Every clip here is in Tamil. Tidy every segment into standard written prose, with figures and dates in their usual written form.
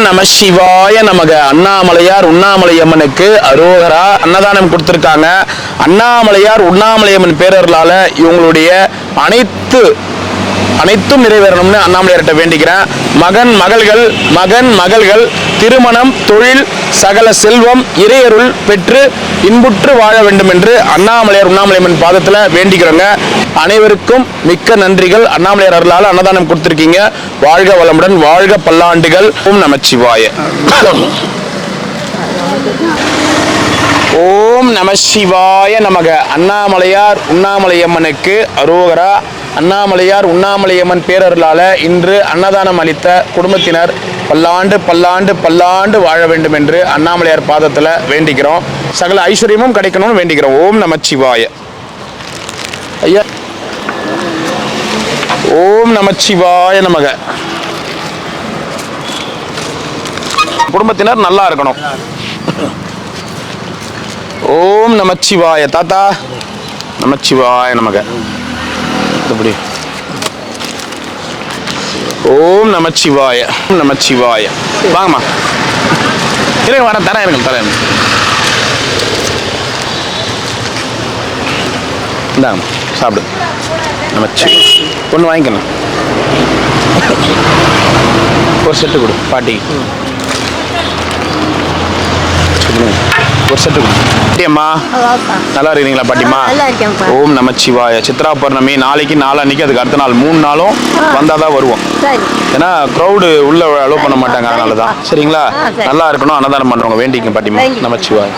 நம சிவாய நமக. அண்ணாமலையார் உண்ணாமலையம்மனுக்கு அரோகரா. அன்னதானம் கொடுத்துருக்காங்க. அண்ணாமலையார் உண்ணாமலையம்மன் பேரர்களால இவங்களுடைய அனைத்தும் நிறைவேறணும்னு அண்ணாமலையார்கிட்ட வேண்டிக்கிறேன். மகன் மகள்கள் திருமணம், தொழில், சகல செல்வம், இறையருள் பெற்று இன்புற்று வாழ வேண்டும் என்று அண்ணாமலையார் உண்ணாமலையம்மன் பாதத்தில் வேண்டிக்கிறோங்க. அனைவருக்கும் மிக்க நன்றிகள். அண்ணாமலையார் அருளால் அன்னதானம் கொடுத்துருக்கீங்க. வாழ்க வளமுடன், வாழ்க பல்லாண்டுகள். ஓம் நமச்சிவாய. ஓம் நம சிவாய நமக. அண்ணாமலையார் உண்ணாமலையம்மனுக்கு அரோகரா. அண்ணாமலையார் உண்ணாமலையம்மன் பேரர்களால இன்று அன்னதானம் அளித்த குடும்பத்தினர் பல்லாண்டு வாழ வேண்டும் என்று அண்ணாமலையார் பாதத்தில் வேண்டிக்கிறோம். சகல ஐஸ்வர்யமும் கிடைக்கணும்னு வேண்டிக்கிறோம். ஓம் நமச்சிவாய. ஐயா, ஓம் நமச்சிவாய நமக. குடும்பத்தினர் நல்லா இருக்கணும். ஓம் நமச்சிவாய. தாத்தா நமச்சிவாய நமக. ஓம் நமச்சிவாய. நமச்சிவாய. வாங்கம்மா, இருங்க, வர தரேன். இந்தாங்க, சாப்பிடு. நமச்சி ஒன்று வாங்கிக்கணும். ஒரு செட்டு கொடு பாட்டிக்கு. ஒரு செட்டு பாட்டியம்மா, நல்லா இருக்கிறீங்களா பாட்டிம்மா? ஓம் நமச்சிவாய. சித்ரா பௌர்ணமி நாளைக்கு, நாளான்னைக்கு, அதுக்கு அடுத்த நாள் 3 நாளும் வந்தால் தான் வருவோம். ஏன்னா க்ரௌடு உள்ள அலோவ் பண்ண மாட்டாங்க, அதனால தான். சரிங்களா? நல்லா இருக்கணும். அன்னதானம் பண்ணுறவங்க வேண்டிங்க பாட்டிம்மா. நமச்சிவாய.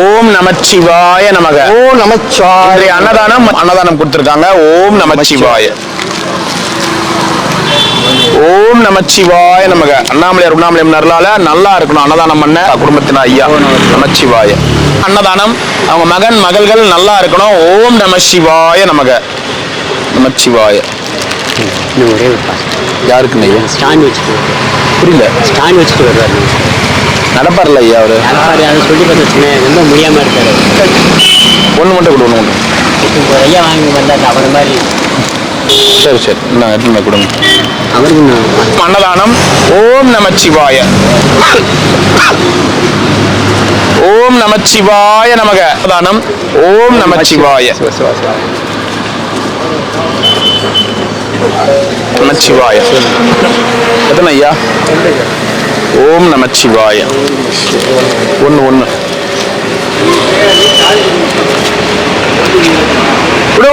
ஓம் நமச்சிவாய நமக. ஓம் நமச்சிவாய. அன்னதானம் கொடுத்துருக்காங்க. ஓம் நமச்சிவாய. ஓம் நமச்சிவாய நமக. அண்ணாமலையார் உண்ணாமலையம்மன் அருளால நல்லா இருக்கணும் அன்னதானம் பண்ண குடும்பத்தினர். ஐயா நமச்சிவாய. அன்னதானம் அவங்க மகள்கள் நல்லா இருக்கணும். ஓம் நமசிவாய நமக. நமச்சிவாய. யாருக்கு ஐயா? ஸ்டாண்ட் வச்சுட்டு. புரியல. ஸ்டாண்ட் வச்சுட்டு வருவார். நடப்பார்ல ஐயா அவரு? சொல்லி பார்த்து ரொம்ப முடியாம இருக்காரு. ஒன்று மட்டும் கொடுக்கணும். ஐயா வாங்கி வந்தாரு அவர் மாதிரி. சரி, நான் எடுத்துமே கொடுங்க. அன்னதானம். ஓம் நமச்சிவாய. ஓம் நமச்சிவாய நமக. அன்னதானம். ஓம் நமச்சிவாய. நமச்சிவாய. எத்தனை ஐயா? ஓம் நமச்சிவாய. ஒன்று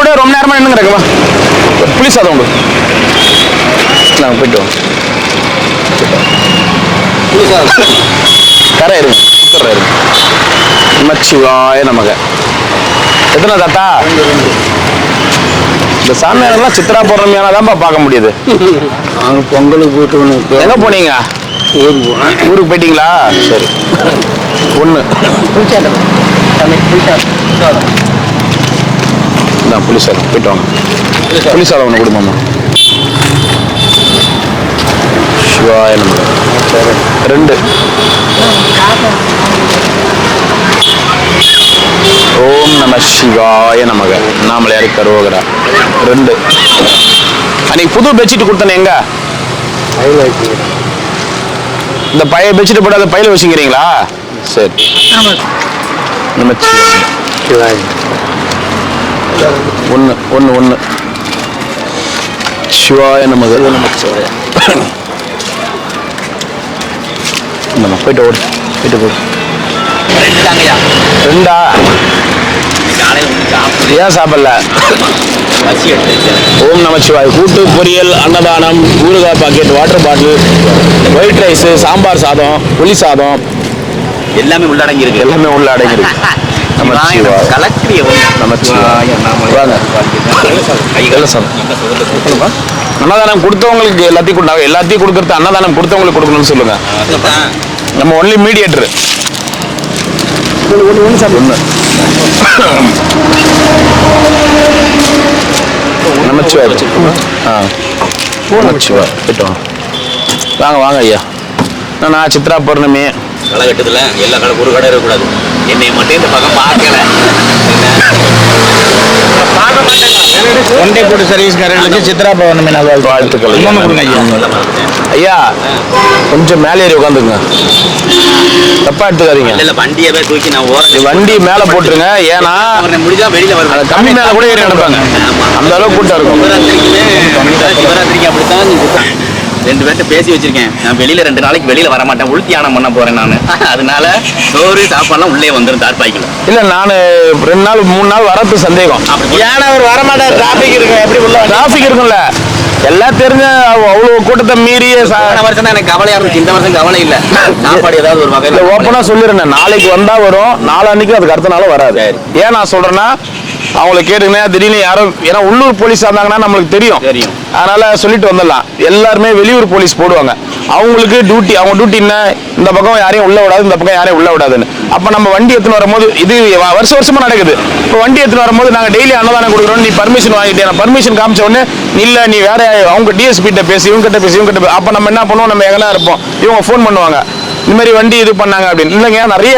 விட ரொம்ப நேரமா என்ன கிடக்குமா? புளி சாதம் உண்டு. நாங்கள் போயிட்டு வாங்க. கரை இருங்க, இருங்க. நமச்சிவாய நமக. எத்தனை தாத்தா? இந்த சாமியாரெல்லாம் சித்ரா பௌர்ணமியானதான்ப்பா பார்க்க முடியுது. நாங்கள் பொங்கலுக்கு போயிட்டு எங்கே போனீங்க? ஊருக்கு போயிட்டீங்களா? சரி. ஒன்று புளி சாதம். போயிட்டு வாங்க. புளி சாதம் ஒன்று கொடுமாம்மா. சிவாய நமக. 2. ஓம் நம சிவாய நமக. அண்ணாமலையாருக்கு அரோகரா. 2. அன்னைக்கு புது பெட்ஷீட் கொடுத்தனே எங்க? இந்த பழைய பெட்ஷீட் போட்டு அதை பையில வச்சுக்கிறீங்களா? சரி. நமச்சிவாய. ஒன்று சிவாய நமக. நமச்சிவாய. போயிட்டு ஓடு. போயிட்டு போடு. 2 ஏன் சாப்பிடல? ஓம் நமச்சிவாய. கூட்டு பொரியல், அன்னதானம், ஊறுகாய் packet, water bottle, white rice, sambar சாதம், புளி சாதம் எல்லாமே உள்ளடங்கி இருக்கு. அன்னதானம் கொடுத்தவங்களுக்கு எல்லாத்தையும் கொடுத்தாங்க. எல்லாத்தையும் கொடுக்கறது அன்னதானம் கொடுத்தவங்களுக்கு கொடுக்கணும்னு சொல்லுங்க. நம்ம ஒன்லி மீடியேட்டர். நமச்சிவாய. நமச்சிவாய. வாங்க ஐயா. நான் சித்ரா பௌர்ணமி காலகட்டத்தில் எல்லா கடை ஒரு கடை இருக்கக்கூடாது. என்னை மட்டும் இந்த பக்கம் பார்க்கல. ஒன்டே போட்டு சர்வீஸ்காரர்களுக்கு சித்ரா பௌர்ணமி வாழ்த்துக்கள் ஐயா. கொடுங்க ஐயா. ஐயா கொஞ்சம் மேலே ஏறி உட்காந்துங்க, தப்பா எடுத்துக்காதீங்க. இல்ல வண்டியவே தூக்கி நான் ஓரம் வண்டி மேல போட்டுருங்க, ஏன்னா முடிஞ்சா வெளியில அந்த வருவேன். கம்மி மேல கூட ஏறி நடப்பாங்க, அந்த அளவுக்கு கூட்டம் இருக்கும். சிவராத்திரிக்கு அப்படித்தான் நீ 2 பேர்ட்ட பேசி வச்சிருக்கேன். நான் வெளியில 2 நாளைக்கு வெளியில வர மாட்டேன், உள்தியானம் பண்ண போறேன் நான். அதனால சோறு சாப்பாடுலாம் உள்ளே வந்துடும் தார்பாய்க்குள்ள. இல்ல நான் 2 நாள் 3 நாள் வரது சந்தேகம். ஏன்னா அவர் வரமாட்டார், டிராபிக் இருக்கு. எப்படி உள்ள டிராபிக் இருக்கும்ல, எல்லாம் தெரிஞ்ச அவ்வளவு கூட்டத்தை மீறிய போன வருஷம் தான் எனக்கு கவலையா இருந்துச்சு, இந்த வருஷம் கவலை இல்ல. சாப்பாடு ஏதாவது ஒரு வகையில ஓப்பனா சொல்லிருந்தேன், நாளைக்கு வந்தா வரும், நாளான்னைக்கு அதுக்கு அடுத்த நாளும் வராது. ஏன் நான் சொல்றேன்னா அவங்களை கேட்டுங்க, திடீர்னு யாரும், ஏன்னா உள்ளூர் போலீஸா இருந்தாங்கன்னா நம்மளுக்கு தெரியும், அதனால சொல்லிட்டு வந்துடலாம். எல்லாருமே வெளியூர் போலீஸ் போடுவாங்க, அவங்களுக்கு டியூட்டி, அவங்க டியூட்டி என்ன, இந்த பக்கம் யாரையும் உள்ள விடாது, இந்த பக்கம் யாரையும் உள்ள விடாதுன்னு. அப்ப நம்ம வண்டி எடுத்துன்னு வரும்போது, இது வருஷமா நடக்குது. இப்போ வண்டி எடுத்துன்னு வரும்போது நாங்க டெய்லி அன்னதானம் கொடுக்குறோம், நீ பர்மிஷன் வாங்கிட்டேன், பர்மிஷன் காமிச்ச உடனே இல்ல நீ வேற அவங்க டிஎஸ்பி கிட்ட பேசி, இவங்க கிட்ட பேசி, இவங்க கிட்ட. அப்ப நம்ம என்ன பண்ணுவோம், நம்ம எங்கன்னா இருப்போம், இவங்க ஃபோன் பண்ணுவாங்க, இந்த மாதிரி வண்டி இது பண்ணாங்க அப்படின்னு. இல்லைங்க நிறைய,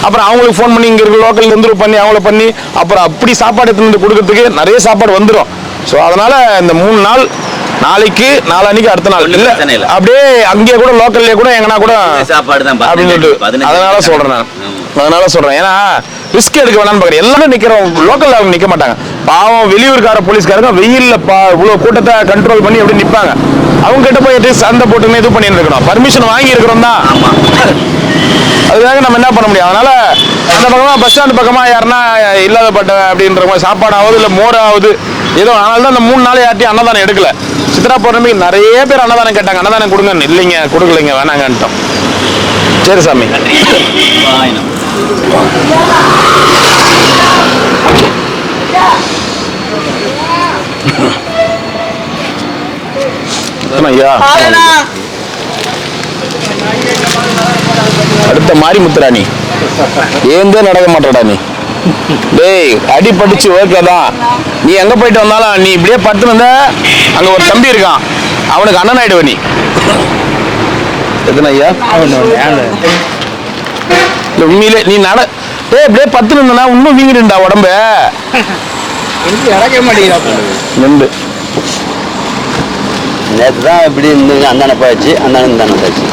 அப்புறம் அவங்களுக்கு ஃபோன் பண்ணி இங்க இருக்க லோக்கல் தொந்தரவு பண்ணி அவங்கள பண்ணி, அப்புறம் அப்படி சாப்பாடு எடுத்துட்டு வந்து கொடுக்கறதுக்கு நிறைய சாப்பாடு வந்துடும். ஸோ அதனால இந்த 3 நாள், நாளைக்கு நாளான்னைக்கு அடுத்த நாள் இல்ல, அப்படியே அங்கேயே கூட லோக்கல்லே கூட எங்கன்னா கூட சாப்பாடு தான் அப்படின்னு சொல்லிட்டு, அதனால சொல்றேன் நான், அதனால சொல்றேன். ஏன்னா ரிஸ்க் எடுக்க வேணாம்னு பாக்குறேன். எல்லாரும் நிக்கிறோம், லோக்கல்ல அவங்க நிக்க மாட்டாங்க. பாவம் வெளியூர்கார போலீஸ்காரங்க வெயில்ல இவ்வளவு கூட்டத்தை கண்ட்ரோல் பண்ணி எப்படி நிப்பாங்க. அவங்க கிட்ட போய் சண்டை போட்டுன்னு இது பண்ணிட்டு இருக்கணும். பர்மிஷன் வாங்கி இருக்கிறோம் தான், அதுக்காக நம்ம என்ன பண்ண முடியும். அதனால அந்த பக்கமா பஸ் ஸ்டாண்ட் பக்கமா யாருன்னா இல்லாதப்பட்ட அப்படின்ற மாதிரி சாப்பாடு ஆகுது, இல்ல மோர் ஆகுது ஏதோ. அதனால தான் அந்த 3 நாள் யார்ட்டையும் அன்னதானம் எடுக்கல. சித்ரா பௌர்ணமிக்கு நிறைய பேர் அன்னதானம் கேட்டாங்க, அன்னதானம் கொடுங்க, இல்லைங்க கொடுக்கலைங்க வேணாங்கன்ட்டோம். சரி சாமி. ஐயா அடுத்த மாதிரி முத்துரா, நீ ஏந்தே நடக்க மாட்டடா நீ. டேய் அடிபடிச்சு ஓகேதான், நீ எங்க போயிட்டு வந்தாலும் நீ இப்படியே படுத்து வந்த, அங்க ஒரு தம்பி இருக்கான், அவனுக்கு அண்ணன் ஆயிடுவ நீ. எத்தனை ஐயா உண்மையிலே நீ டேய் இப்படியே பத்து நின்னா இன்னும் வீங்கிடுண்டா உடம்பு. இறக்க மாட்டேங்கிறா. நேற்று தான் இப்படி இருந்து அந்தான போயாச்சு, அந்தான தானே போயாச்சு.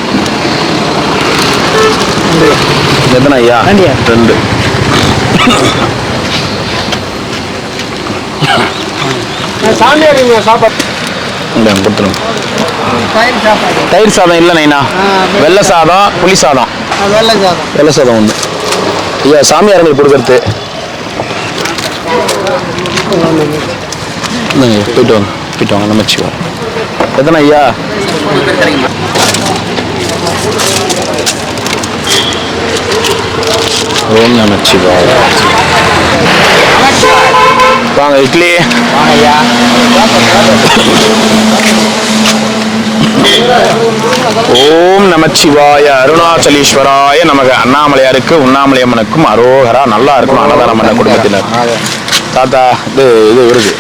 எத்தனை ஐயா? 2. சாமியார் சாப்பாடு கொடுத்துருங்க. தயிர் சாதம் இல்லை நைனா, வெள்ளை சாதம், புளி சாதம், வெள்ளை சாதம் ஒன்று. ஐயா சாமியார்களுக்கு கொடுக்கறது. போயிட்டு வாங்க, போயிட்டு வாங்க, நமச்சிவாங்க. எத்தனை ஐயா? ஓம் நமச்சிவாய. வாங்க இட்லி. ஓம் நமச்சிவாய அருணாச்சலீஸ்வராய நமக. அண்ணாமலையாருக்கு உண்ணாமலையம்மனுக்கும் அரோகரா. நல்லா இருக்கணும் அன்னதானம் பண்ண குடும்பத்தினர். தாத்தா இது வருது.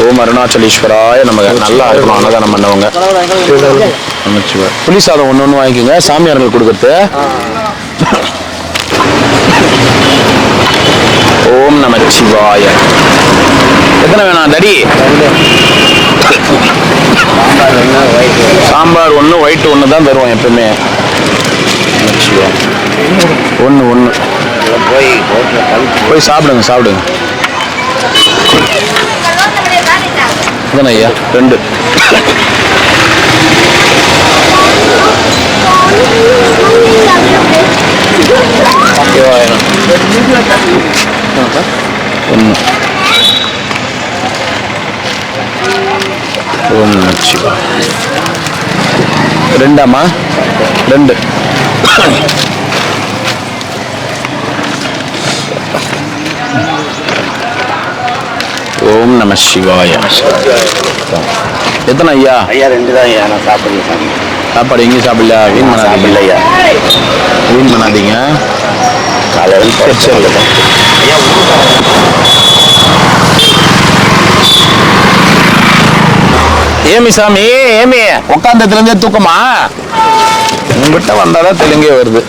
ஓம் அருணாச்சலீஸ்வராய நமக. நல்லா இருக்கணும் அன்னதானம் பண்ணவங்க. நமச்சிவாய. புளி சாதம் ஒன்று வாங்கிக்கோங்க, சாமியார்கள் கொடுக்கறது. ஓம் நமச்சிவாய. எத்தனை வேணாம் தடி? சாம்பார் 1, ஒயிட் 1 தான் தருவோம் எப்பவுமே. ஒன்று போய் சாப்பிடுங்க சாப்பிடுங்க. எத்தனை ஐயா? 2. ஒன்று. ஓம் நமச்சிவாய. 2ஆமா? 2. ஓம் நம சிவாய. எத்தனை ஐயா? ஐயா 2 தான் ஐயா. நான் சாப்பிடுங்க. சாப்பாடு எங்கேயும் சாப்பிடல, வீண் பண்ணாதீங்க ஐயா, வீண் பண்ணாதீங்க. காலையில் ஐயா ஏமி சாமி, ஏமி உட்காந்ததுல இருந்தே தூக்கமா? உங்ககிட்ட வந்தாதான் தெலுங்கே வருது.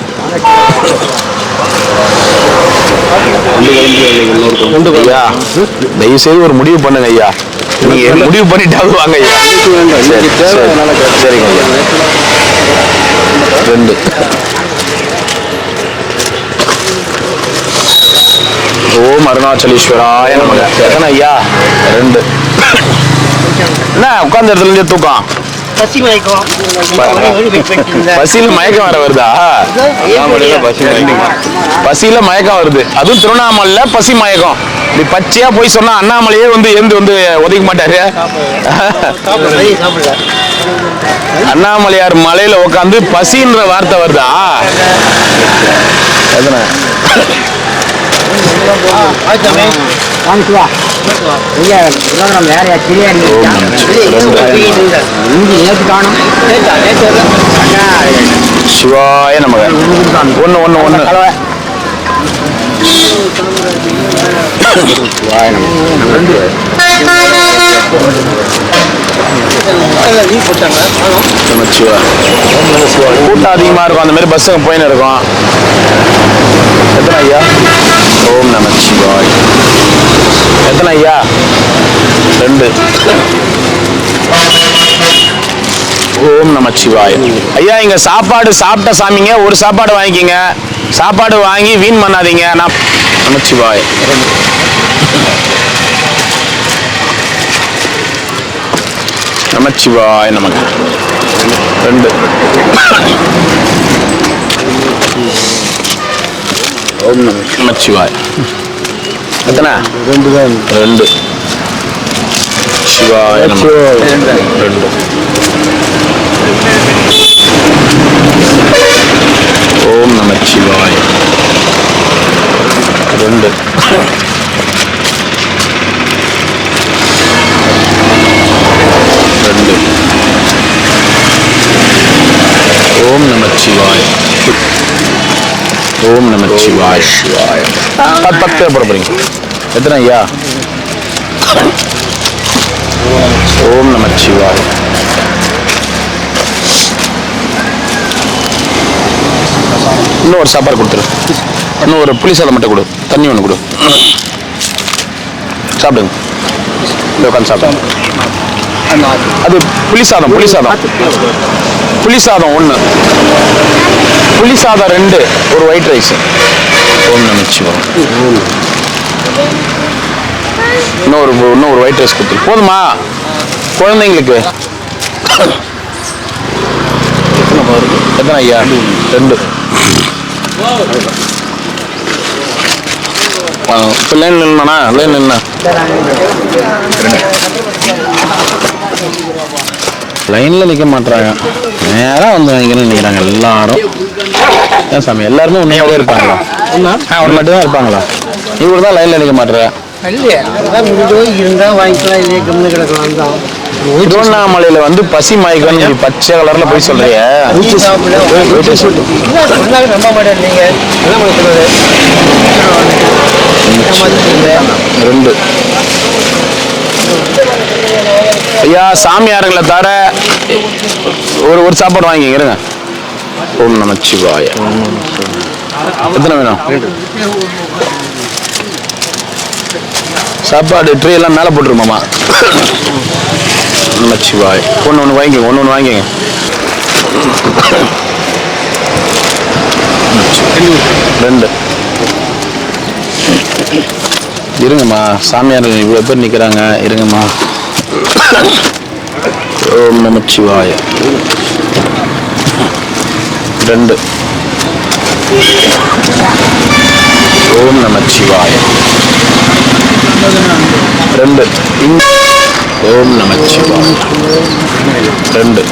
ஐயா தயவு செய்து ஒரு முடிவு பண்ணுங்க ஐயா. நீங்க முடிவு பண்ணிட்டாவது வாங்க ஐயா. சரிங்க ஐயா. 2 ஓம் அருணாச்சலேஸ்வராய நமக. எத்தனை ஐயா? 2. என்ன உட்கார்ந்த இடத்துல இருந்தே தூக்கம்? பசியில மயக்கம் வர வருதா? பசியில மயக்கம் வருது. அதுவும் திருவண்ணாமலையில பசி மயக்கம். இப்படி பச்சையா போய் சொன்னா அண்ணாமலையே வந்து ஒதுக்க மாட்டாரு. அண்ணாமலையார் மலையில உட்காந்து பசின்ற வார்த்தை வருதா? எத்தனை? சிவாய நமக. 1 கூட்டம் அதிகமா இருக்கும். அந்த மாதிரி பஸ்ஸுங்க போயின்னு இருக்கும். எத்தனை ஐயா? ஓம் நம சிவாய். எத்தனை ஐயா? 2. ஓம் நம சிவாய். ஐயா இங்க சாப்பாடு சாப்பிட்ட சாமிங்க ஒரு சாப்பாடு வாங்கிக்கிங்க. சாப்பாடு வாங்கி வீண் பண்ணாதீங்க. நான் நமச்சிவாய். நமச்சிவாய் நமக்கு. 2. ஓம் நமச்சிவாய். எத்தனை? 2 சிவாய நம. 2 ஓம் நமச்சிவாய். 2 ஓம் நமச்சிவாய். ஓம் நமச்சிவாய். 10 போறீங்க. எத்தனை ஐயா? ஓம் நமச்சிவாய். இன்னும் ஒரு சாப்பாடு கொடுத்துரு. இன்னும் ஒரு புளி சாதம் மட்டும் கொடு. தண்ணி ஒன்று கொடு. சாப்பிடுங்க. உட்காந்து சாப்பிடுங்க. அது புளி சாதம். புளி சாதம் 1. புளி சாதம் 2. ஒரு ஒயிட் ரைஸ். ஓம் நமச்சிவாய். இன்னும் ஒரு ஒயிட் ரைஸ் கொடுத்துரு. போதுமா குழந்தைங்களுக்கு? எத்தனை ஐயா? 2. இப்போ லைன் நின்னா லைன்ல நிக்க மாட்டாங்க. நேரம் வந்து வாங்கிக்கணும்னு நினைக்கிறாங்க எல்லாரும். ஏன் சாமி எல்லாருமே உண்மையாவே இருப்பாங்களா? அவர் மட்டும் தான் இருப்பாங்களா? இவர் தான் லைன்ல நிக்க மாட்டேற. திருவண்ணாமலையில வந்து பசி மயக்கம் பச்சை கலர்ல போய் சொல்றிய. 2 ஐயா சாமியாருங்களை தவிர ஒரு சாப்பாடு வாங்கி இருங்க. ஓம் நமச்சிவாய. எத்தனை வேணும்? சாப்பாடு ட்ரீ எல்லாம் மேலே போட்டுருமாமா. நமச்சிவாய். ஒன்று வாங்கிங்க. ரெண்டு இருங்கம்மா. சாமியார் இவ்வளோ பேர் நிற்கிறாங்க. இருங்கம்மா. ஓம் நமச்சிவாய. 2 ஓம் நமச்சிவாய. 2 ஓம் நமச்சிவாய. 2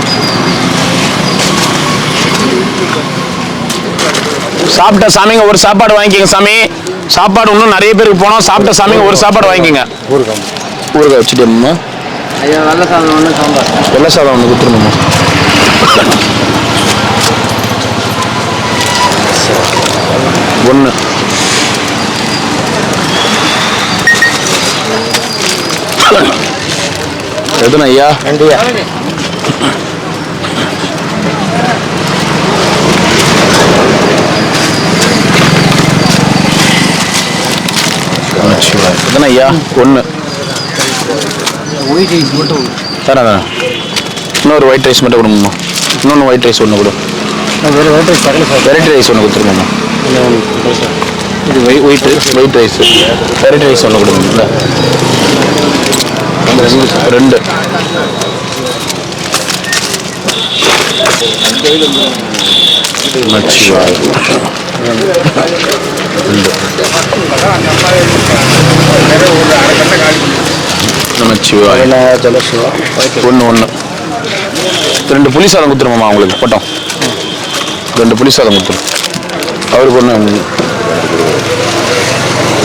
சாப்பிட்ட சாமிங்க ஒரு சாப்பாடு வாங்கிக்கங்க சாமி. சாப்பாடு இன்னும் நிறைய பேருக்கு போனோம். சாப்பிட்ட சாமிங்க ஒரு சாப்பாடு வாங்கிக்கங்க. ஊறுகாய் வச்சுட்டேம்மா. வெள்ளை சாதம் ஒன்று கொடுத்துருங்கம்மா. ஒன்று எதுனா ஐயா? 2 2 எத்தனை ஐயா? ஒன்று தரேன். இன்னொரு ஒயிட் ரைஸ் மட்டும் கொடுங்கம்மா. இன்னொன்று ஒயிட் ரைஸ் ஒன்று கொடு. வெரைட்டி ரைஸ் ஒன்று கொடுத்துருங்கம்மா. இது ஒயிட் ரைஸ் வெரைட்டி ரைஸ் ஒன்று கொடுங்க. 2 நமச்சிவாய். 1 2 புளி சாதம் கொடுத்துருமாம்மா உங்களுக்கு போட்டோம். 2 புளி சாதம் கொடுத்துரும். அவருக்கு ஒன்று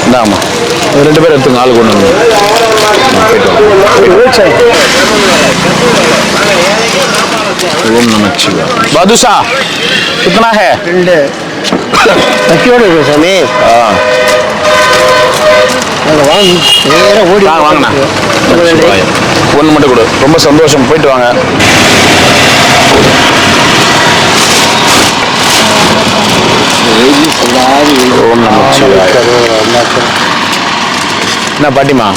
இந்தாம்மா. 2 பேர் எடுத்துங்க. ஆளுக்கு ஒன்று போயிட்டு. ओम नमः शिवाय. बादुशाह कितना है? 2 क्यों नहीं सामी? हाँ வாங்கண்ணா. ஒன்று மட்டும் கொடு. ரொம்ப சந்தோஷம். போயிட்டு வாங்க. ஓம் நமः சிவாய. என்ன பாட்டிமா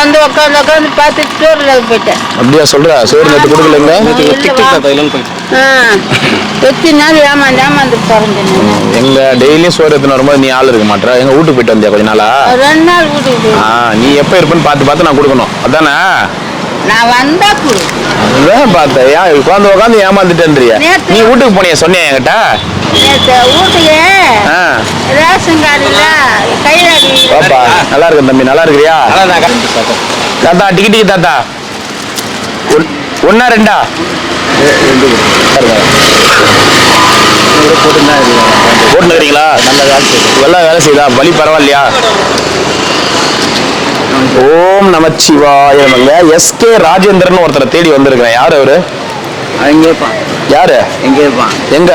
வந்து உட்காந்து பார்த்துட்டு சோறுல போயிட்டேன். அப்படியா சொல்ற? சோறு நேற்று கொடுக்கலங்க. எத்தனை நாள் ஏமாந்து பிறந்தேன். எங்க டெய்லியும் சோறு எத்தனை வரும்போது நீ ஆள் இருக்க மாட்டேற. எங்க வீட்டுக்கு போயிட்டு வந்தியா கொஞ்ச நாளா? 2 நாள் வீட்டுக்கு. நீ எப்ப இருப்பேன்னு பார்த்து நான் கொடுக்கணும். அதானே நான் வந்தா கொடு. அதான் பார்த்தேன். உட்காந்து ஏமாந்துட்டேன்றியா? நீ வீட்டுக்கு போனியா? சொன்னியா என்கிட்ட? வீட்டுக்கு ரேஷன் கார்டுல கையில பாப்பா நல்லா இருக்கு தம்பி. நல்லா இருக்கிறியா தாத்தா? டிக்கெட் தாத்தா 1 2 போட்டுக்கிறீங்களா? நல்லா வேலை செய்யுதா? வலி பரவாயில்லையா? ஓம் நமச்சிவாய. எஸ்கே ராஜேந்திரன் ஒருத்தரை தேடி வந்திருக்கிறேன். யாரு அவரு? யாரு? எங்க?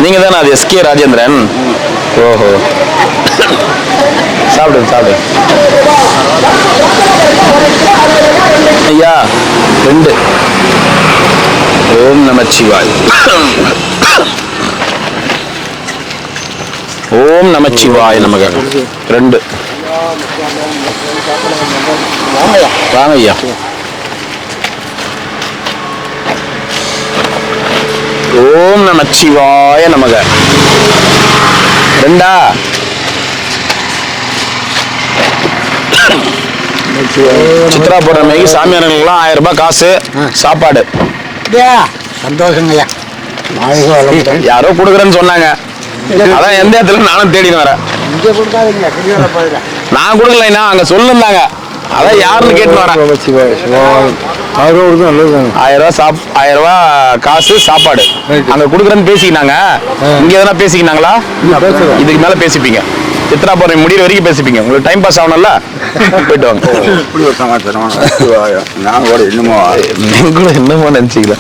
நீங்க தானே அது எஸ்கே ராஜேந்திரன்? ஓஹோ. சாப்பிடுங்க. ஐயா 2. ஓம் நமச்சிவாய். ஓம் நமச்சிவாய நமக. 2 வாங்க ஐயா. ஓம் நமச்சிவாய நமக. 2 சித்ரா பௌர்ணமிக்கு சாமியார்களுக்கெல்லாம் 1000 ரூபாய் காசு சாப்பாடு. சந்தோஷங்கய்யா. யாரோ கொடுக்குறேன்னு சொன்னாங்க. அதான் எந்த இடத்துல நானும் தேடின்னு வரேன். நான் கொடுக்கலைன்னா அங்க சொல்லுந்தாங்க. அதான் யாருன்னு கேட்டு வரேன். 1000 ரூபாய் காசு சாப்பாடு அங்க கொடுக்குறேன்னு பேசிக்கினாங்க. இங்க எதனா பேசிக்கினாங்களா? இதுக்கு மேல பேசிப்பீங்க. சித்ரா பௌர்ணமி முடிகிற வரைக்கும் பேசிப்பீங்க. உங்களுக்கு டைம் பாஸ் ஆகணும்ல. போயிட்டு வாங்க. என்னமோ நினைச்சிக்கல.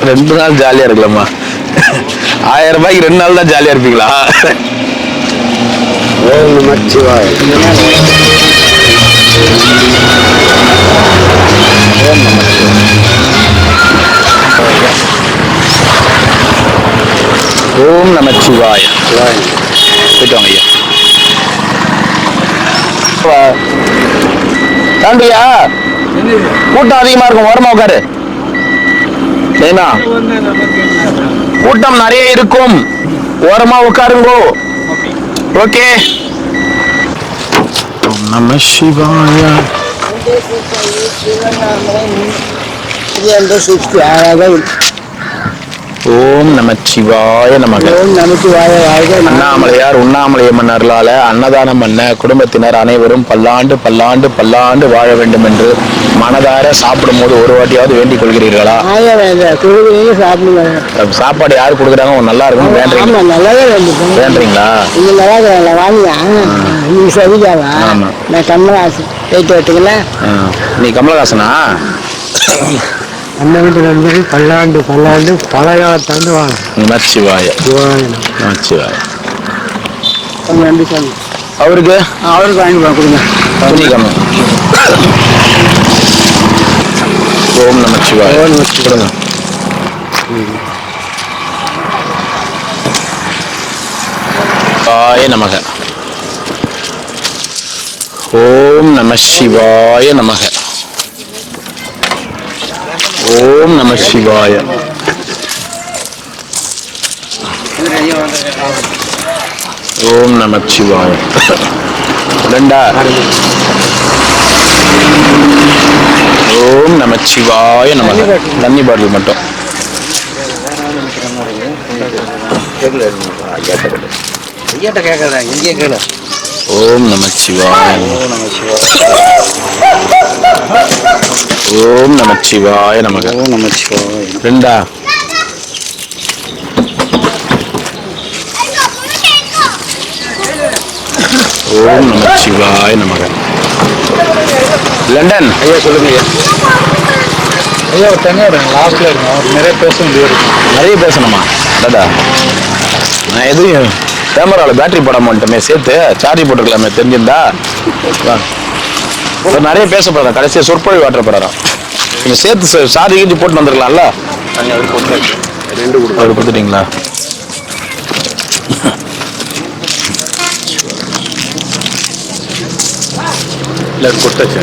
2 நாள் ஜாலியா இருக்கலாமா? 1000 ரூபாய்க்கு 2 நாள் தான் ஜாலியா இருப்பீங்களா? ஓம் நமச்சிவாய. ஓம் நமச்சிவாய. போயிட்டு வாங்க ஐயா. தாண்டியா கூட்டம் அதிகமா இருக்கும். ஓரமா உட்காரு. சரிண்ணா? கூட்டம் நிறைய இருக்கும். ஓரமா உட்காருங்கோ. ஓகே. ஓம் நம சிவாய. ஓம் நமச்சிவாய நமக. அண்ணாமலையார் உண்ணாமலையம்மன் அருளால அன்னதானம் பண்ண குடும்பத்தினர் அனைவரும் பல்லாண்டு பல்லாண்டு பல்லாண்டு வாழ வேண்டும் என்று மனதார சாப்பிடும் போது ஒரு வாட்டியாவது வேண்டிக் கொள்கிறீர்களா? சாப்பாடு யாரு கொடுக்குறாங்க? நல்லா இருக்கும் வேண்டீங்களா? நீ கமலஹாசனா? அந்த வீட்டு நண்பர்கள் பல்லாண்டு பல்லாண்டு பல காலத்தாண்டு வாங்க. நமச்சிவாய. நமச்சிவாய. நன்றி சாமி. அவருக்கு வாங்கி கொடுங்க. ஓம் நமச்சிவாய. கொடுங்க. ஆய நமக. ஓம் நம சிவாய நமக. ஓம் நம சிவாய. ஓம் நம சிவாய. ரெண்டா. ஓம் நம சிவாய நமக. தண்ணி பாட்டில் மட்டும். ஐயாட்ட கேட்கறதா இங்கே கேளு. ஓம் நம சிவாய. ஓம் நம சிவாய நமக. ஓம் நம சிவாய. ரெண்டா. ஓம் நம சிவாய நமக. லண்டன். ஐயா சொல்லுங்க ஐயா. ஐயா ஒரு தனியாக இருங்க, லாஸ்ட்ல இருங்க, நிறைய பேச முடியாது. நிறைய பேசணுமா? அடடா, நான் எதுவும் கேமராவில் பேட்டரி போட மாட்டோமே, சேர்த்து சார்ஜ் போட்டுக்கலாமே தெரிஞ்சிருந்தா. நிறைய பேச போறான், கடைசியாக சொற்பொழி வாட்டுற போறாராம். நீங்கள் சேர்த்து சார்ஜ் கீஞ்சி போட்டு வந்துருக்கலாம்ல. ரெண்டு கொடுக்கும். அவர் கொடுத்துட்டீங்களா? இல்லை கொடுத்தாச்சு.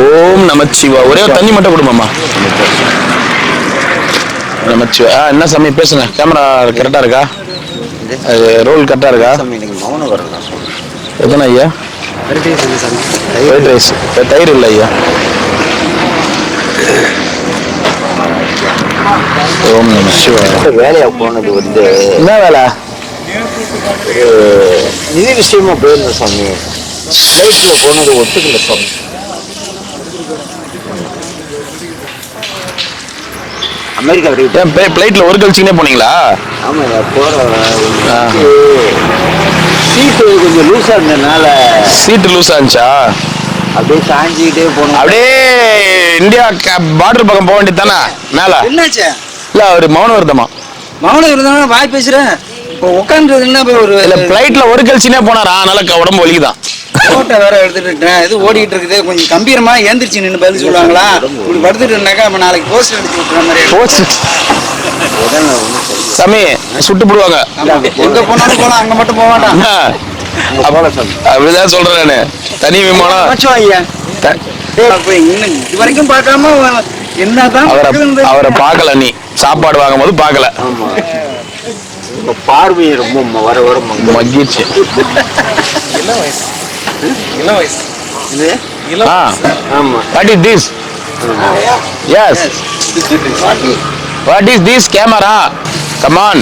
ஓம் நமச்சிவா. ஒரே ஒரு தண்ணி மட்டும் கொடுமாம்மா. நமச்சிவா. என்ன சாமி பேசுங்க, கேமரா கரெக்டா இருக்கா? அது ரோல் கரெக்டா இருக்கா? மௌனம் வரல. எத்தனை ஐயா? White rice. தயிர் இல்லை ஐயா. ஓம் நம சிவாய. வேலையா போனது வந்து என்ன வேலை? நிதி விஷயமா போயிருந்தேன் சாமி. ஃப்ளைட்ல போனது ஒத்துக்கல சாமி. அமெரிக்கா வரைக்கும் பிளைட்ல ஒரு கழிச்சுனே போனீங்களா? ஆமாங்க, போற சீட்டு கொஞ்சம் லூஸா இருந்ததுனால. சீட்டு லூஸா இருந்துச்சா? அப்படியே சாஞ்சிக்கிட்டே போனோம். அப்படியே இந்தியா பார்டர் பக்கம் போக வேண்டியது தானே மேல? என்னாச்சு? இல்ல அவரு மௌன வருத்தமா? மௌனம் இருந்தாலும் வாய் பேசுறேன். இப்போ உட்காந்துருதுன்னா ஒரு இல்ல பிளைட்ல ஒரு கழிச்சுனே போனாரா, அதனால உடம்பு வலிக்குதான். போட்டோ வேற எடுத்துட்டு இது ஓடிட்டு இருக்குது. கொஞ்சம் கம்பீரமா ஏந்திரிச்சு நின்று பதில் சொல்லுவாங்களா? இப்படி படுத்துட்டு இருந்தாக்கா நம்ம நாளைக்கு போஸ்டர் அடிச்சு விட்டுற மாதிரி. சாமி சுட்டு போடுவாங்க. எங்க போனாலும் போலாம், அங்க மட்டும் போக மாட்டான். அப்படிதான் சொல்றேன் நானு. தனி விமானம். இன்னும் இது வரைக்கும் பார்க்காம என்னதான் அவரை பார்க்கல, நீ சாப்பாடு வாங்கும் போது பார்க்கல. பார்வை ரொம்ப வர வர மகிழ்ச்சி. ஆமா. What is this? Yes. What is this camera? Come on.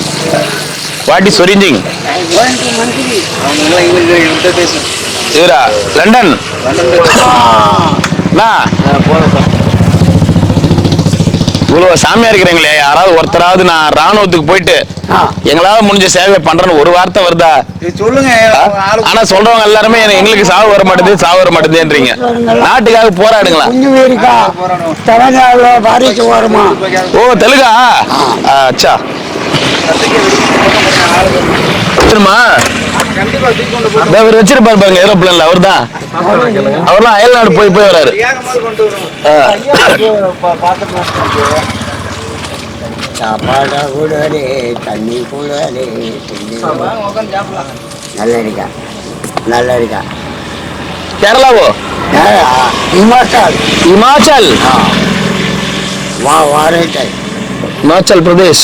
What is origin? இவரா? லண்டன். இவ்வளவு சாமியா இருக்கிறீங்களே, யாராவது ஒருத்தராவது நான் ராணுவத்துக்கு போயிட்டு எங்களால முடிஞ்ச சேவை பண்றேன்னு ஒரு வார்த்தை வருதா? சொல்லுங்க. ஆனா சொல்றவங்க எல்லாருமே எங்களுக்கு சாவு வர மாட்டேது, சாவு வர மாட்டேதுன்றீங்க. நாட்டுக்காக போராடுங்களா? ஓ தெலுங்கா? அச்சா இவர் வச்சிருப்பாரு பாருங்க ஏரோப்ளேன்ல. அவர் தான், அவர்லாம் அயல்நாடு போய் போய் வராரு. சாப்பாடு கூடாது, தண்ணி கூடாது. நல்லா இருக்கா, நல்லா இருக்கா. கேரளாவோ? हिमाचल हिमाचल वहाँ रहता है। हिमाचल प्रदेश।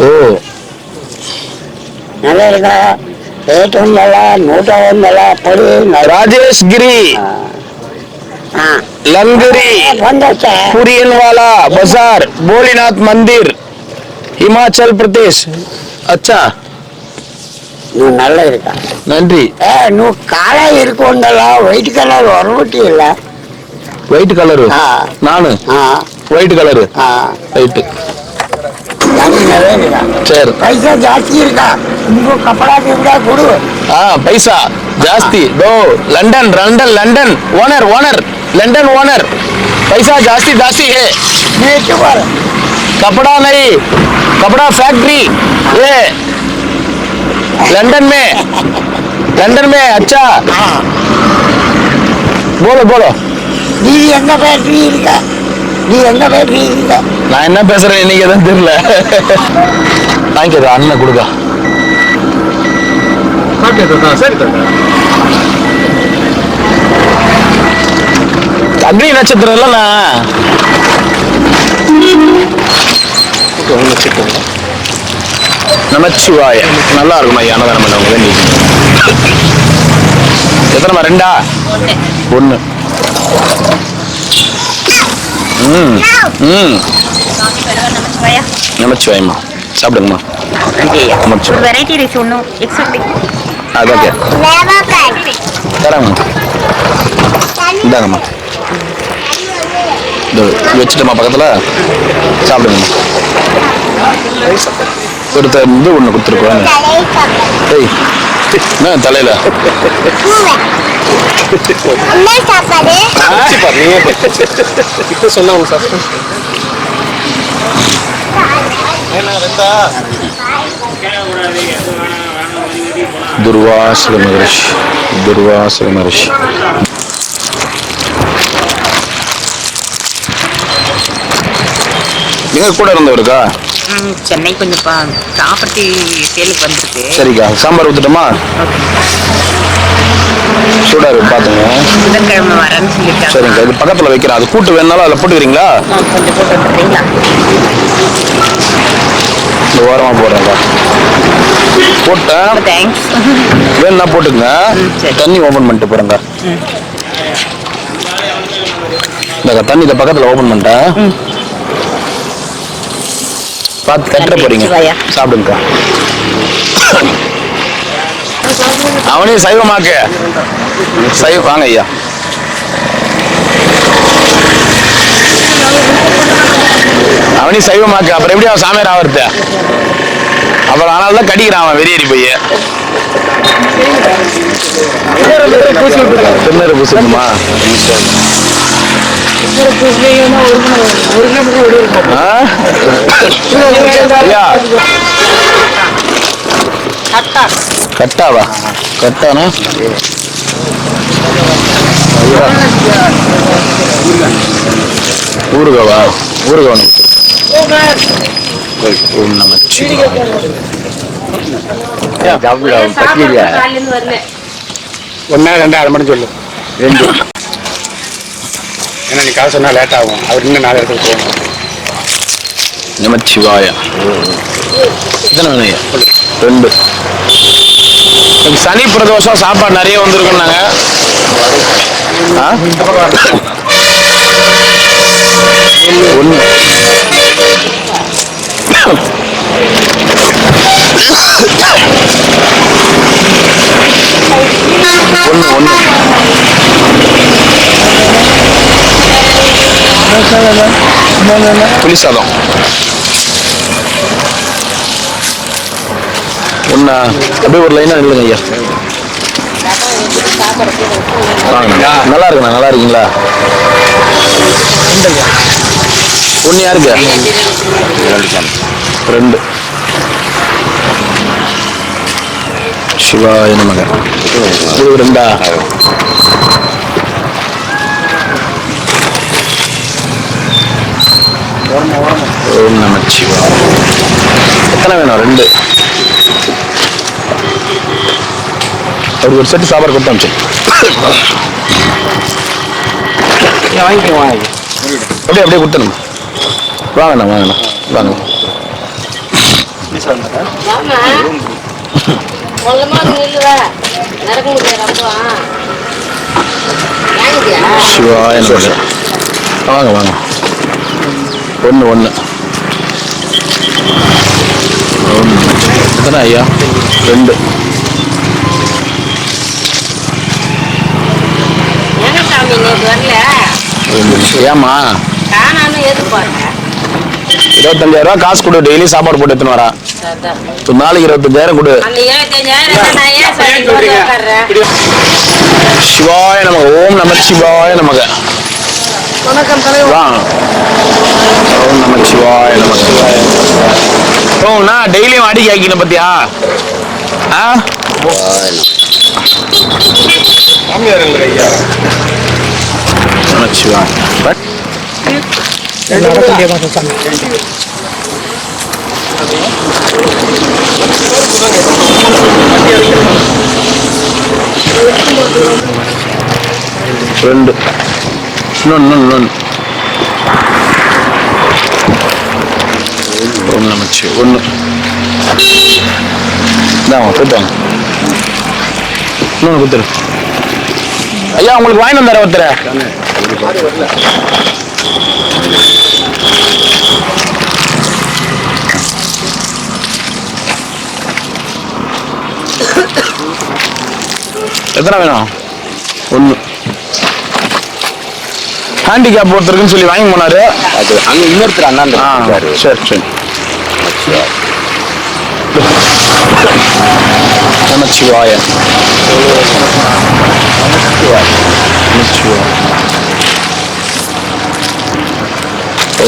ఓ राजेश गिरी लंगरी कुरियन वाला बाजार भोलेनाथ मंदिर हिमाचल प्रदेश। अच्छा நல்லா இருக்கா, நன்றி. நீ காலா இருக்கும்ல, ஒயிட் கலர் வரவட்டி இல்ல. ஒயிட் கலரு நானு ஒயிட் கலரு ரைட்டு. சரி पैसा जास्ती இருக்கா, उनको कपड़ा केवड़ा கொடு. पैसा जास्ती दो। London London London owner owner London owner पैसा जास्ती जास्ती है। कपड़ा नहीं, कपड़ा फैक्ट्री ये लंदन में। अच्छा बोलो बोलो। நீ எங்க ஃபேக்டரி இருக்கா? நீ எங்க பேசுறீங்க? நான் என்ன பேசுறேன் இன்னைக்கு எதுவும் தெரியல. வாங்கிக்கோ அண்ணன் கொடுக்க. சரி தாத்தா. அக்னி நட்சத்திரம் இல்ல நமச்சிவாய. நல்லா இருக்கும் ஐயா அன்னதானம் பண்ணவங்க வேண்டி. எத்தனைமா? 2 1. நமச்சிவாயம்மா சாப்பிடுங்கம்மா. ஒரு வெரைட்டி ரைஸ் ஒன்றும் எக்ஸாக்ட் அதான் தராங்கம்மா. இந்தாங்கம்மா. வச்சுட்டோமா பக்கத்தில் சாப்பிடுங்கம்மா. ஒரு இது ஒன்று கொடுத்துருக்கோம். ஏய் என்ன தலையில இப்போ சொன்னா உங்க சாப்பிட்டு துர்வாச மகரிஷி. துர்வாச மகரிஷி எங்க கூட இருந்தவருக்கா? சென்னை கொஞ்சம் ப்ராப்பர்ட்டி சேலுக்கு வந்திருக்கு. சரிக்கா சாம்பார் ஊத்துட்டோமா? சூடா இருக்கு பாத்துங்க. புதன்கிழமை வரேன்னு சொல்லியிருக்காங்க. சரிங்க இது பக்கத்துல வைக்கிறேன். அது கூட்டு வேணாலும் அதில் போட்டுக்கிறீங்களா? கொஞ்சம் போட்டு விட்டுறீங்களா? இந்த ஓரமா போடுறேன்க்கா. போட்டேன். தேங்க்ஸ். வேணும்னா போட்டுக்கங்க. சரி. தண்ணி ஓபன் பண்ணிட்டு போறேங்க. இந்த தண்ணி இந்த பக்கத்துல ஓபன் பண்ணிட்டேன். பார்த்து கட்டுற போறீங்க. சாப்பிடுங்கக்கா. அவனையும் சைவமாக்கு. சைவ வாங்க ஐயா. அவனையும் சைவமாக்கு. அப்புறம் எப்படி அவன் சாமியார் ஆவறது? அப்புறம் ஆனால் தான் கடிக்கிறான் அவன் வெறியேறி போய். திருநெரு பூசுமா? கட்டாவா? கட்டானா ஊருகவா? ஊருகவன் ஒன்னா 2 அது மட்டும் சொல்லு. 2 ஏன்னா நீ காசு சொன்னா லேட் ஆகும். அவர் இன்னும் 4 இடத்துக்கு போகணும். நமச்சிவாய. எத்தனை வேணும்? 2. சனி பிரதோஷம் சாப்பாடு நிறைய வந்திருக்குன்னாங்க. ஒன்று புளி சாதம் ஒண்ணா. அப்படியே ஒரு லைனா இல்லைங்க ஐயா. நல்லா இருக்குண்ணா. நல்லா இருக்கீங்களா? ஒன்று யாருக்கு? 2. சிவாய நமக. இது 2. ஓம் நம சிவாய. எத்தனை வேணும்? 2. அவருக்கு ஒரு செட்டு சாப்பாடு கொடுத்து அமிச்சு வாங்கிக்கோ. அப்படியே அப்படியே கொடுத்தணும். வாங்கண்ணா வாங்கண்ணா வாங்க. சிவாய நமக. வாங்க வாங்க. 1 எத்தனை ஐயா? 2. ஏமா 25,000 ரூபா காசு கொடு. டெய்லி சாப்பாடு போட்டு எடுத்துன்னு வரா. நாளைக்கு 25,000 கொடு. சிவாய நமக. ஓம் நம சிவாய நமக. ஓம் நம சிவாய நமக. ஓம்னா டெய்லியும் வாடிக்கை ஆக்கின பத்தியா? நமச்சிவாய. ரெண்டு இன்னொன்று ஓம் நமச்சி ஒன்று இந்தாங்க கொடுத்தாங்க இன்னொன்று கொடுத்துரு ஐயா உங்களுக்கு வாங்கி வந்தார ஒருத்தர எத்தனை வேணும் ஒன்று ஹேண்டிகேப் ஒருத்தருக்குன்னு சொல்லி வாங்கி போனாரு அது அங்க இன்னொருத்தர் அண்ணா சரி நமச்சிவாய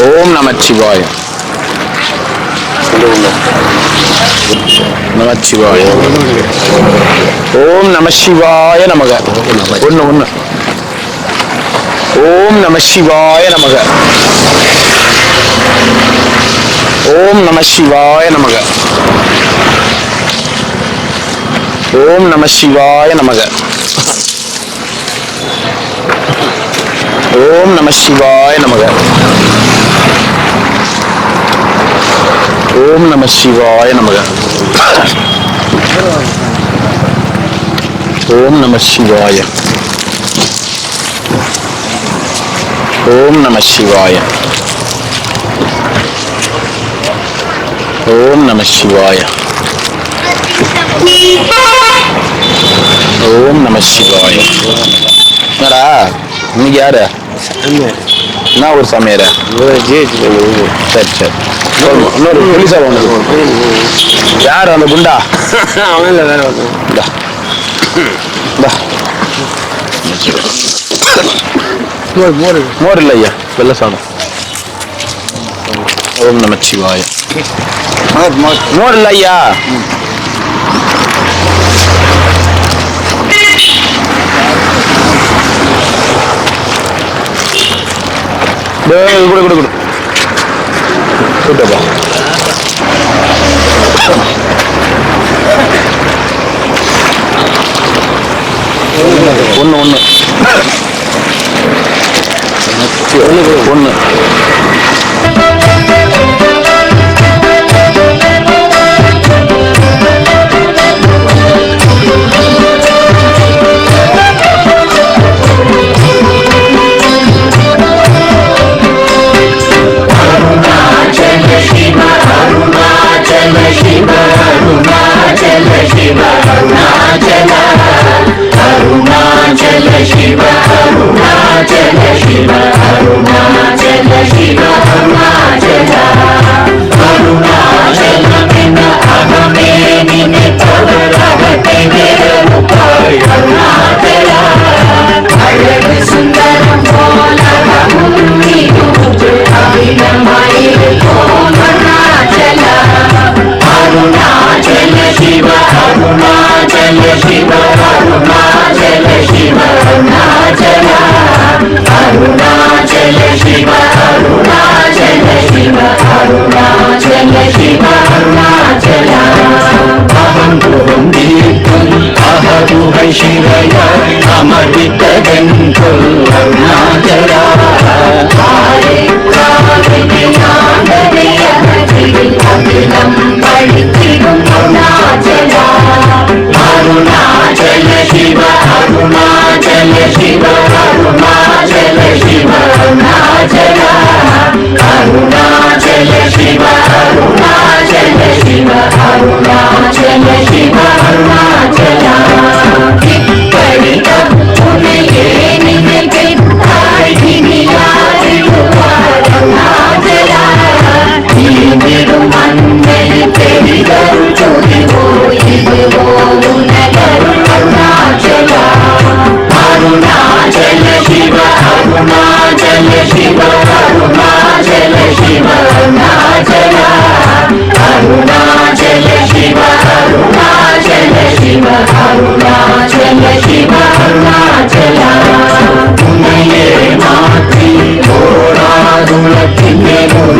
ஓம் நமச்சிவாய நமச்சிவாய ஓம் நமசிவாய நமக ஒன்று ஓம் நமசிவாய நமக ஓம் நமசிவாய நமக ஓம் நமசிவாய நமக ஓம் நமசிவாய நமக ஓம் நமசிவாய நமக ஓம் நமசிவாய ஓம் நமசிவாய ஓம் நமசிவாய ஓம் நமசிவாய என்னடா இன்னைக்கு யாரு என்ன ஒரு சமையற சரி இன்னொரு போலீஸா ஒன்று யாரு அந்த குண்டா அவன் வேற மோர் இல்லை ஐயா வெள்ள சாதம் ஓம் நமச்சிவாய மோர் இல்லை ஐயா கொடு கொடுப்பா ஒன்று Shivaya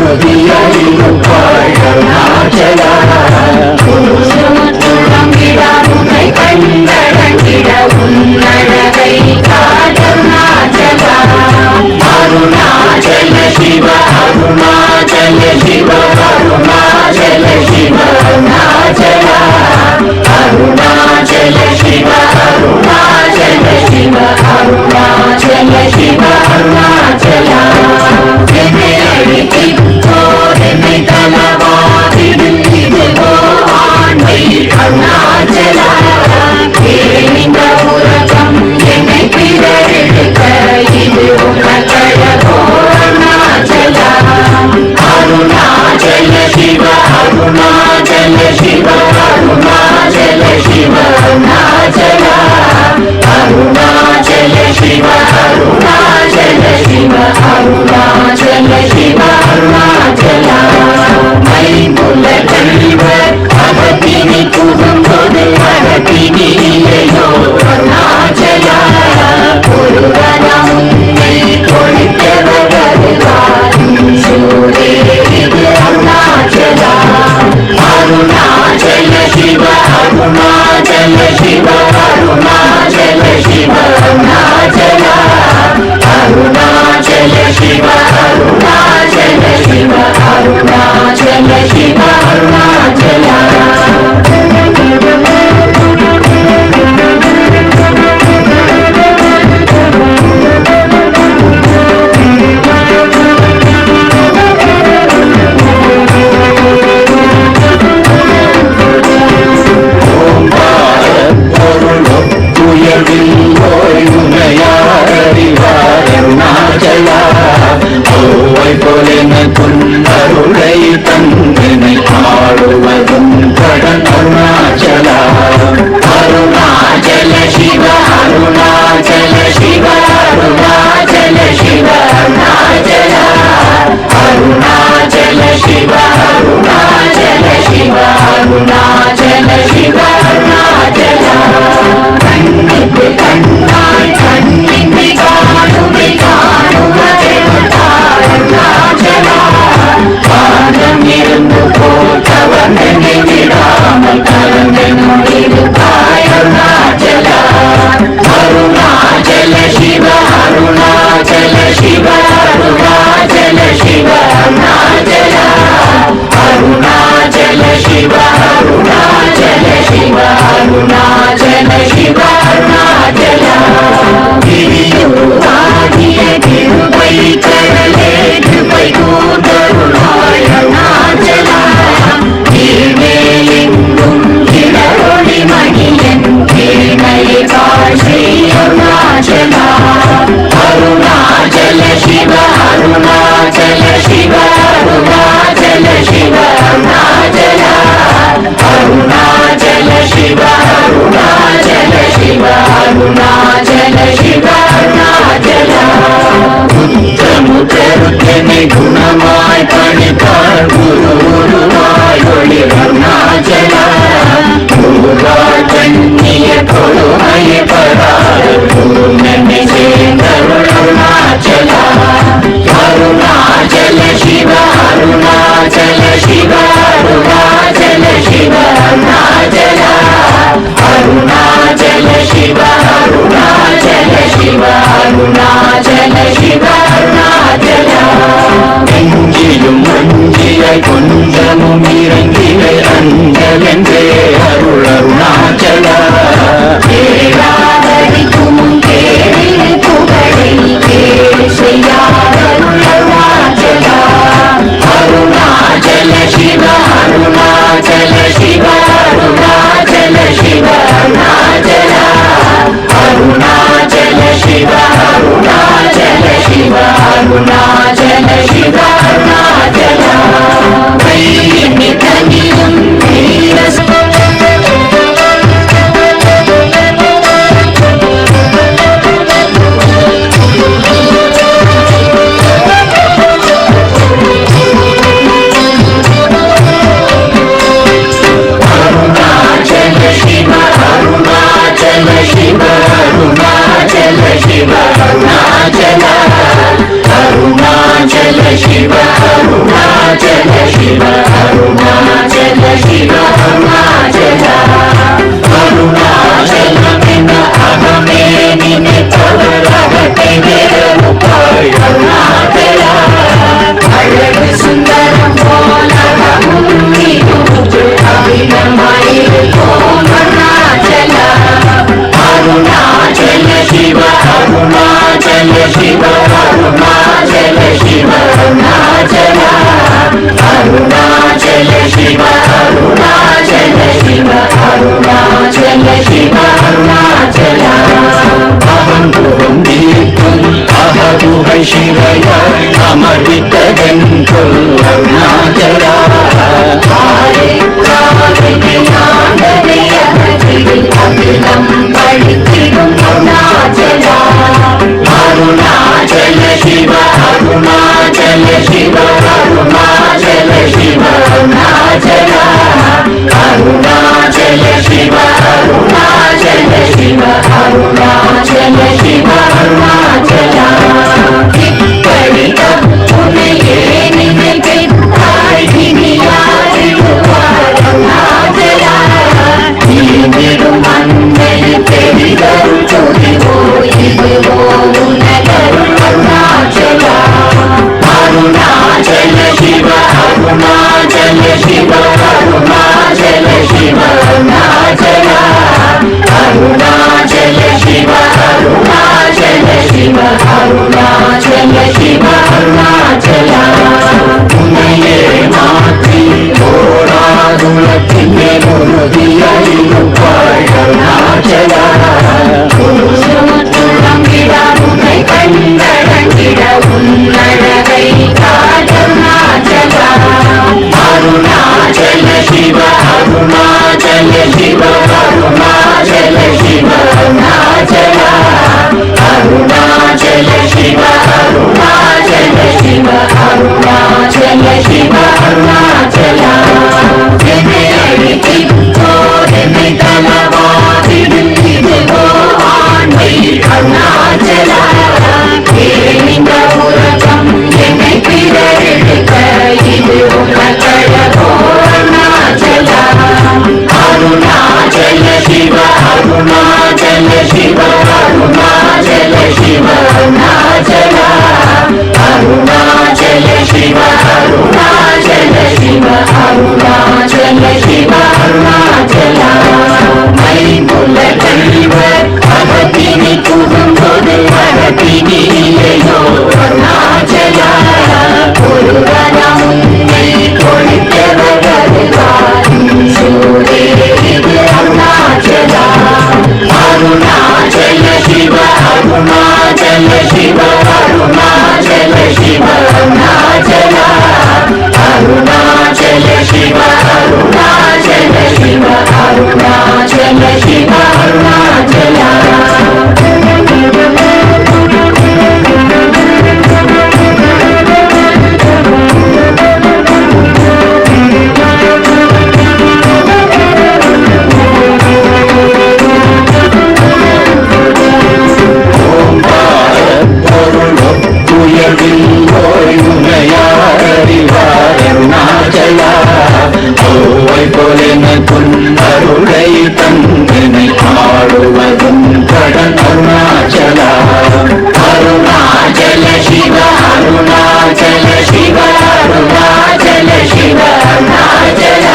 உறுதியாயிருப்பாய் அருணாச்சலா உன்னை கண்டடங்கிட உன்னழகை காட்டருணாச்சலா அருணாச்சல சிவ அருணாச்சல சிவ அருணாச்சல சிவ அருணாச்சலா அருணாச்சல சிவ அருணாச்சல சிவ அருணாச்சல சிவ அருணாச்சலா என்னை அழித்தோர் என்னை தலவாதிடும் இதுவோ ஆண்மை அருணாச்சலா இந்த உலகம் என்னை பிறரெடுக்க இது உனக்கழகோ அருணாச்சலா அருணாச்சல சிவ அருணாச்சல சிவ அருணாச்சல சிவ அருணாச்சலா அருணாச்சல சிவ அருணாச்சல சிவ அருணாச்சல சிவ அருணாச்சலா மைமுல கல்வர் அகத்தினி புகும்போது அகத்தினி இல்லையோ அருணாச்சலா ஒருவனம் உன்னை கொடுத்தவர் வருவார் சூரே இது அருணாச்சலா அருணாச்சல சிவ அருணாச்சல சிவ அருணாச்சல சிவ அருணாச்சலா அருணாச்சல சிவ அருணாச்சல சிவ அருணாச்சல சிவ அருணாச்சலா அருணாச்சலா ஓவை போலென கொண்டருளை தந்தனை ஆடுவதும் கடன் அருணாச்சலா அருணாச்சல சிவ அருணாச்சல சிவ அருணாச்சல சிவ அருணாச்சலா அருணாச்சல சிவ அருணாச்சல சிவ அருணாச்சல சிவ அருணாச்சலா கண்ணுக்கு கண்ணாய் கண்ணின்றி காணுமை காணுவதெருணாச்சலா பாதம் இருந்து போட்டவனை விடாமல் கலந்தெனும் இருப்பாய் அருணாச்சலா அருணாச்சல சிவ அருணாச்சல சிவ அருணாச்சல சிவ அருணாச்சலா அருணாச்சல சிவ அருணாச்சல சிவ அருணாச்சல சிவ அருணாச்சலா கிரியுருவாகிய கிருபை கடலே கிருபை கூந்தருளாய் அருணாச்சலா கீழ்மேலெங்கும் கிளரொளி மணியன் கீழ்மையை காட்சி அருணாச்சலா அருணாச்சல சிவ அருணாச்சல சிவ அருணாச்சல சிவ அருணாச்சலா அருணாச்சல சிவ அருணாச்சல சிவ அருணாச்சல சிவ அருணாச்சலா புத்தமுத்தருத்தனை குணமாய் பணித்தார் குருவாய் ஒளி அருணாச்சலா குருவாய் கண்ணிய கொடுமைய பராத பூர்ணனை சேர்ந்தருள் அருணாச்சலா அருணாச்சல சிவ அருணாச்சல சிவ அருணாச்சல சிவ அருணாச்சலா அருணாச்சல சிவ அருணாச்சல சிவ அருணாச்சல சிவ அருணாச்சலா நெஞ்சிலும் மஞ்சியாய் கொஞ்சமும் இறங்கிலை அஞ்சலென்றே அருள் அருணாச்சலா கேளாதரிக்கும் கேளிரு புகழை கேடு செய்யாதருள் அருணாச்சலா அருணாச்சல சிவ அருணாச்சல சிவ அருணாச்சல சிவ அருணாச்சலா அருணாச்சல சிவ அருணாச்சல சிவ அருணாச்சல சிவ அருணாச்சலா शिव अरुणाचल शिव अरुणाचल अरुणाचल शिव अरुणाचल शिव अरुणाचल शिव अरुणाचल उन्नये मात्री ஓடாதுலத்திலே உறுதியாயிருப்பாய் அருணாச்சல துளங்கிட உன்னை கண்டடங்கிட உன்னழகை காட்டருணாச்சல அருணாச்சல சிவ அருணாச்சல சிவ அருணாச்சல சிவ அருணாச்சல அருணாச்சல சிவ அருணாச்சல சிவ அருணாச்சல சிவ அருணாச்சல என்னை அழித்திப்போர் என்னை தலவாதிடும் இதுவோ ஆண்மை அருணாச்சல இந்த உலகம் என்னை பிறரெடுக்க இது உலகழகோ அருணாச்சல அருணாச்சல சிவ அருணாச்சல சிவ அருணாச்சல சிவ அருணாச்சல அருணாச்சல சிவ அருணாச்சல சிவ அருணாச்சல சிவ அருணாச்சல மைமுல கழிவர் அகத்தினி புகும்போது அகத்தினியோ அருணாச்சல ஒருவரம் உன்னை கொடுத்தவர் வருவார் சூரே இது அருணாச்சல அருணாச்சல சிவ அருணாச்சல சிவ அருணாச்சல சிவ அருணாச்சல அருணாச்சல சிவ அருணாச்சல சிவ அருணாச்சல சிவ அருணாச்சல அருளை தந்தனை ஆடுவதும் கடன் அருணாச்சல அருணாச்சல சிவ அருணாச்சல சிவ அருணாச்சல சிவ அருணாச்சல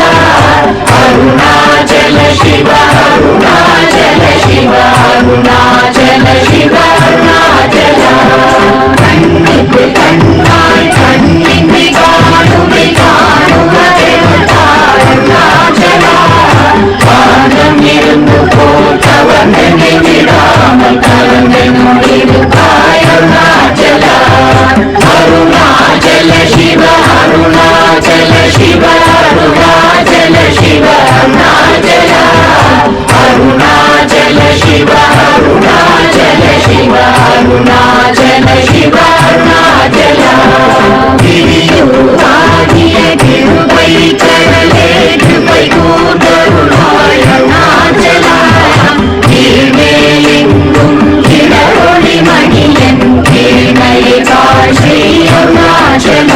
அருணாச்சல சிவ அருணாச்சல சிவ அருணாச்சல சிவ அருணாச்சல கண்ணுக்கு கண்ணாய் கண்ணின்றி காணுமை காணுவதெருணாச்சல காலம் இருந்து போட்டவனை விடாமல் கலந்து முடிவுக்காய் அருணாச்சல அருணாச்சல சிவ அருணாச்சல சிவ அருணாச்சல சிவ அருணாச்சல அருணாச்சல சிவ அருணாச்சல சிவ அருணாச்சல சிவ அருணாச்சல கிரியுருவாகிய கிருபை கடலே கிருபை கூந்தருளாய் அருணாச்சல கீழ்மேலெங்கும் கிளரொளி மணியன் கீழ்மையை காட்சி அருணாச்சல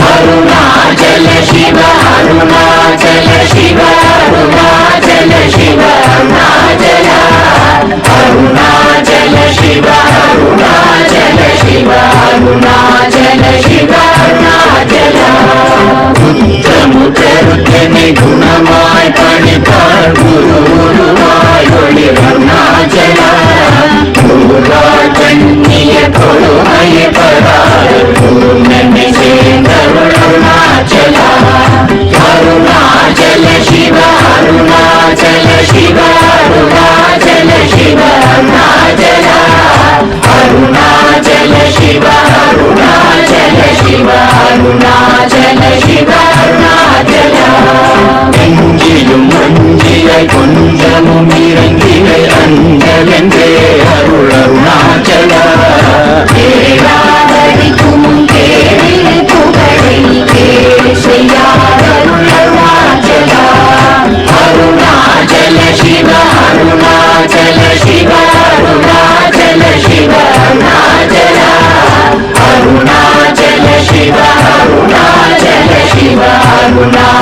அருணாச்சல சிவ அருணாச்சல சிவ அருணாச்சல சிவ அருணாச்சல அருணாச்சல சிவ அருணாச்சல சிவ அருணாச்சல சிவ அருணாச்சல புத்தமுத்தருத்தனை குணமாய் பணித்தார் குருவாய் ஒளி அருணாச்சல குருவாய் கண்ணிய கொடுமைய படாத பூர்ணனை சேர்ந்தருள் அருணாச்சல அருணாச்சல சிவ அருணாச்சல சிவ அருணாச்சல சிவ அருணாச்சல அருணாச்சல சிவ அருணாச்சல சிவ அருணாச்சல சிவ அருணாச்சல எங்கிலும் மஞ்சியை கொஞ்சமும் இறங்கினை அஞ்சலென்றே அருள் அருணாச்சல ஏராவதிக்கும் கேரில் புகழை கேசையார் அருள் அருணாச்சல அருணாச்சல சிவ அருணாச்சல சிவ அருணாச்சல சிவ அருணாச்சல அருணாச்சல சிவ அருணாச்சல சிவ அருணாச்சல